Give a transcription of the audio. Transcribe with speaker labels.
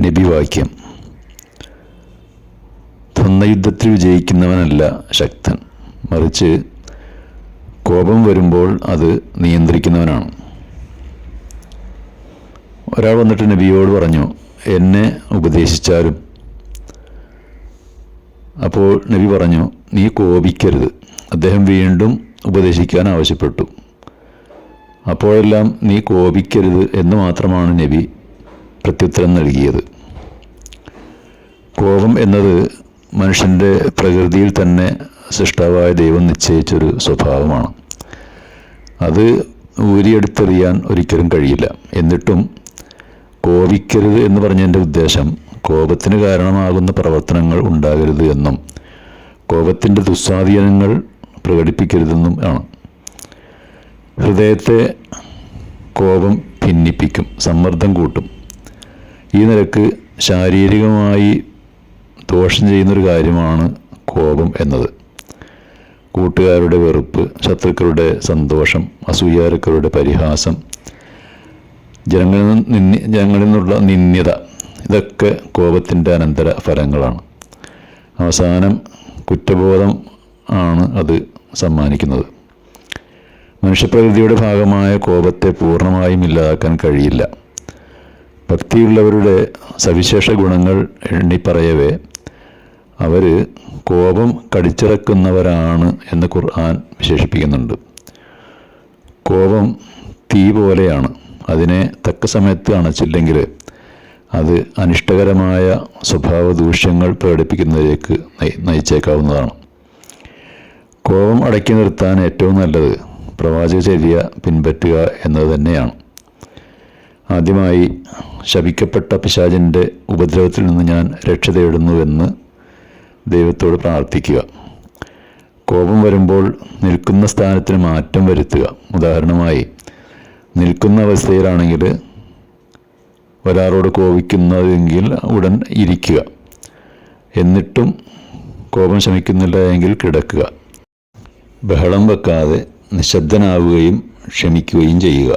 Speaker 1: നബിവാക്യം: ദ്വന്ദ്വയുദ്ധത്തിൽ വിജയിക്കുന്നവനല്ല ശക്തൻ, മറിച്ച് കോപം വരുമ്പോൾ അത് നിയന്ത്രിക്കുന്നവനാണ്. ഒരാൾ വന്നിട്ട് നബിയോട് പറഞ്ഞു, എന്നെ ഉപദേശിച്ചാലും. അപ്പോൾ നബി പറഞ്ഞു, നീ കോപിക്കരുത്. അദ്ദേഹം വീണ്ടും ഉപദേശിക്കാൻ ആവശ്യപ്പെട്ടു. അപ്പോഴെല്ലാം നീ കോപിക്കരുത് എന്ന് മാത്രമാണ് നബി പ്രത്യുത്തരം നൽകിയത്. കോപം എന്നത് മനുഷ്യൻ്റെ പ്രകൃതിയിൽ തന്നെ സൃഷ്ടാവായ ദൈവം നിശ്ചയിച്ചൊരു സ്വഭാവമാണ്. അത് ഊരിയെടുത്തെറിയാൻ ഒരിക്കലും കഴിയില്ല. എന്നിട്ടും കോപിക്കരുത് എന്ന് പറഞ്ഞതിൻ്റെ ഉദ്ദേശം കോപത്തിന് കാരണമാകുന്ന പ്രവർത്തനങ്ങൾ ഉണ്ടാകരുത് എന്നും കോപത്തിൻ്റെ ദുസ്വാധീനങ്ങൾ പ്രകടിപ്പിക്കരുതെന്നും ആണ്. ഹൃദയത്തെ കോപം ഭിന്നിപ്പിക്കും, സമ്മർദ്ദം കൂട്ടും. ഈ നിലക്ക് ശാരീരികമായി ദോഷം ചെയ്യുന്നൊരു കാര്യമാണ് കോപം എന്നത്. കൂട്ടുകാരുടെ വെറുപ്പ്, ശത്രുക്കളുടെ സന്തോഷം, അസൂയാലുക്കളുടെ പരിഹാസം, ജനങ്ങളിൽ നിന്നുള്ള നിന്ദ്യത, ഇതൊക്കെ കോപത്തിൻ്റെ അനന്തര ഫലങ്ങളാണ്. അവസാനം കുറ്റബോധം ആണ് അത് സമ്മാനിക്കുന്നത്. മനുഷ്യപ്രകൃതിയുടെ ഭാഗമായ കോപത്തെ പൂർണ്ണമായും ഇല്ലാതാക്കാൻ കഴിയില്ല. ഭക്തിയുള്ളവരുടെ സവിശേഷ ഗുണങ്ങൾ എണ്ണിപ്പറയവേ അവർ കോപം കടിച്ചിറക്കുന്നവരാണ് എന്ന് ഖുർആൻ വിശേഷിപ്പിക്കുന്നുണ്ട്. കോപം തീ പോലെയാണ്. അതിനെ തക്ക സമയത്ത് അണച്ചില്ലെങ്കിൽ അത് അനിഷ്ടകരമായ സ്വഭാവ ദൂഷ്യങ്ങൾ പ്രകടിപ്പിക്കുന്നതിലേക്ക് നയിച്ചേക്കാവുന്നതാണ്. കോപം അടക്കി നിർത്താൻ ഏറ്റവും നല്ലത് പ്രവാചകചര്യ പിൻപറ്റുക എന്നത് തന്നെയാണ്. ആദ്യമായി ശപിക്കപ്പെട്ട പിശാചിൻ്റെ ഉപദ്രവത്തിൽ നിന്ന് ഞാൻ രക്ഷ തേടുന്നുവെന്ന് ദൈവത്തോട് പ്രാർത്ഥിക്കുക. കോപം വരുമ്പോൾ നിൽക്കുന്ന സ്ഥാനത്തിന് മാറ്റം വരുത്തുക. ഉദാഹരണമായി, നിൽക്കുന്ന അവസ്ഥയിലാണെങ്കിൽ ഒരാളോട് കോപിക്കുന്നതെങ്കിൽ ഉടൻ ഇരിക്കുക. എന്നിട്ടും കോപം ശമിക്കുന്നില്ല എങ്കിൽ കിടക്കുക. ബഹളം വെക്കാതെ നിശബ്ദനാവുകയും ക്ഷമിക്കുകയും ചെയ്യുക.